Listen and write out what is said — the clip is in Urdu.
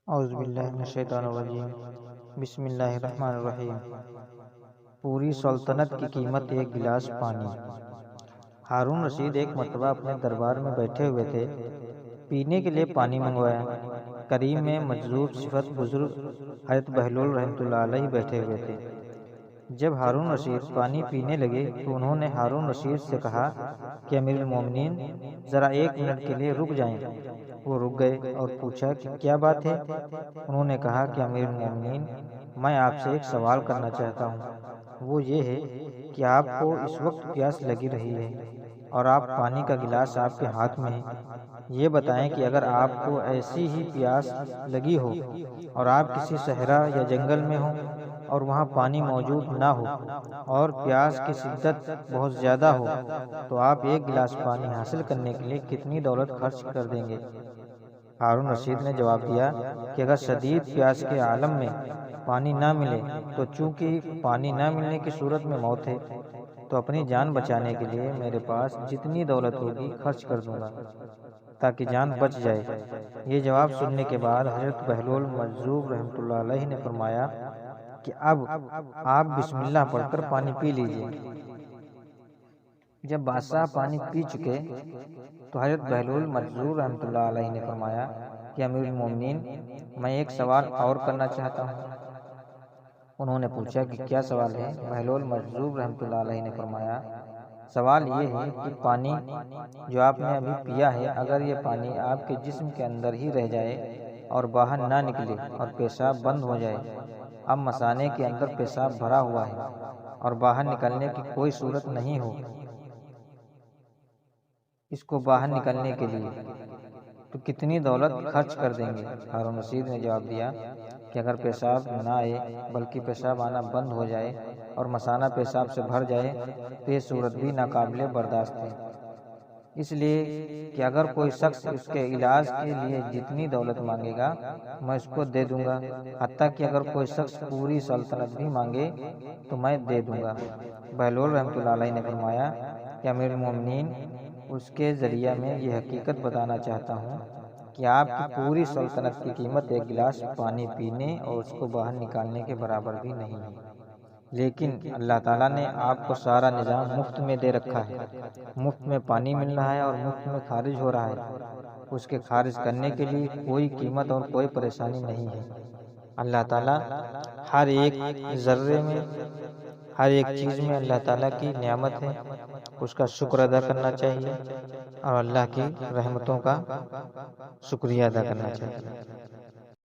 اعوذ باللہ من الشیطان الرجیم بسم اللہ الرحمن الرحیم۔ پوری سلطنت کی قیمت ایک گلاس پانی۔ ہارون رشید ایک مرتبہ اپنے دربار میں بیٹھے ہوئے تھے، پینے کے لیے پانی منگوایا۔ کریم میں مجذوب صفت بزرگ حضرت بہلول رحمۃ اللہ علیہ بیٹھے ہوئے تھے۔ جب ہارون رشید پانی پینے لگے تو انہوں نے ہارون رشید سے کہا کہ امیر المومنین ذرا 1 منٹ کے لیے رک جائیں۔ وہ رک گئے اور پوچھا کہ کیا بات ہے؟ انہوں نے کہا کہ امیر المومنین میں آپ سے ایک سوال کرنا چاہتا ہوں، وہ یہ ہے کہ آپ کو اس وقت پیاس لگی رہی ہے اور آپ پانی کا گلاس آپ کے ہاتھ میں ہے۔ یہ بتائیں کہ اگر آپ کو ایسی ہی پیاس لگی ہو اور آپ کسی صحرا یا جنگل میں ہوں اور وہاں پانی موجود نہ ہو اور پیاس کی شدت بہت زیادہ ہو تو آپ 1 گلاس پانی حاصل کرنے کے لیے کتنی دولت خرچ کر دیں گے؟ ہارون رشید نے جواب دیا کہ اگر شدید پیاس کے عالم میں پانی نہ ملے تو چونکہ پانی نہ ملنے کی صورت میں موت ہے تو اپنی جان بچانے کے لیے میرے پاس جتنی دولت ہوگی خرچ کر دوں گا تاکہ جان بچ جائے۔ یہ جواب سننے کے بعد حضرت بہلول مجذوب رحمۃ اللہ علیہ نے فرمایا کہ اب آپ بسم اللہ پڑھ کر پانی پی لیجئے۔ جب بادشاہ پانی پی چکے تو حضرت بہلول مجذوب رحمۃ اللہ علیہ نے فرمایا کہ امیر المومنین میں ایک سوال اور کرنا چاہتا ہوں۔ انہوں نے پوچھا کہ کیا سوال ہے؟ بہلول مجذوب رحمۃ اللہ علیہ نے فرمایا سوال یہ ہے کہ پانی جو آپ نے ابھی پیا ہے اگر یہ پانی آپ کے جسم کے اندر ہی رہ جائے اور باہر نہ نکلے اور پیشاب بند ہو جائے، اب مثانے کے اندر پیشاب بھرا ہوا ہے اور باہر نکلنے کی کوئی صورت نہیں ہو اس کو باہر نکلنے کے لیے، تو کتنی دولت خرچ کر دیں گے؟ ہارون رشید نے جواب دیا کہ اگر پیشاب نہ آئے بلکہ پیشاب آنا بند ہو جائے اور مثانہ پیشاب سے بھر جائے تو یہ صورت بھی ناقابل برداشت ہے، اس لیے کہ اگر کوئی شخص اس کے علاج کے لیے جتنی دولت مانگے گا میں اس کو دے دوں گا، حتیٰ کہ اگر کوئی شخص پوری سلطنت بھی مانگے تو میں دے دوں گا۔ بہلول رحمۃ اللہ علیہ نے فرمایا کہ امیر المومنین اس کے ذریعہ میں یہ حقیقت بتانا چاہتا ہوں کہ آپ کی پوری سلطنت کی قیمت 1 گلاس پانی پینے اور اس کو باہر نکالنے کے برابر بھی نہیں ہے، لیکن اللہ تعالیٰ نے آپ کو سارا نظام مفت میں دے رکھا ہے۔ مفت میں پانی مل رہا ہے اور مفت میں خارج ہو رہا ہے، اس کے خارج کرنے کے لیے کوئی قیمت اور کوئی پریشانی نہیں ہے۔ اللہ تعالیٰ ہر ایک ذرے میں، ہر ایک چیز میں اللہ تعالیٰ کی نعمت ہے، اس کا شکر ادا کرنا چاہیے اور اللہ کی رحمتوں کا شکریہ ادا کرنا چاہیے۔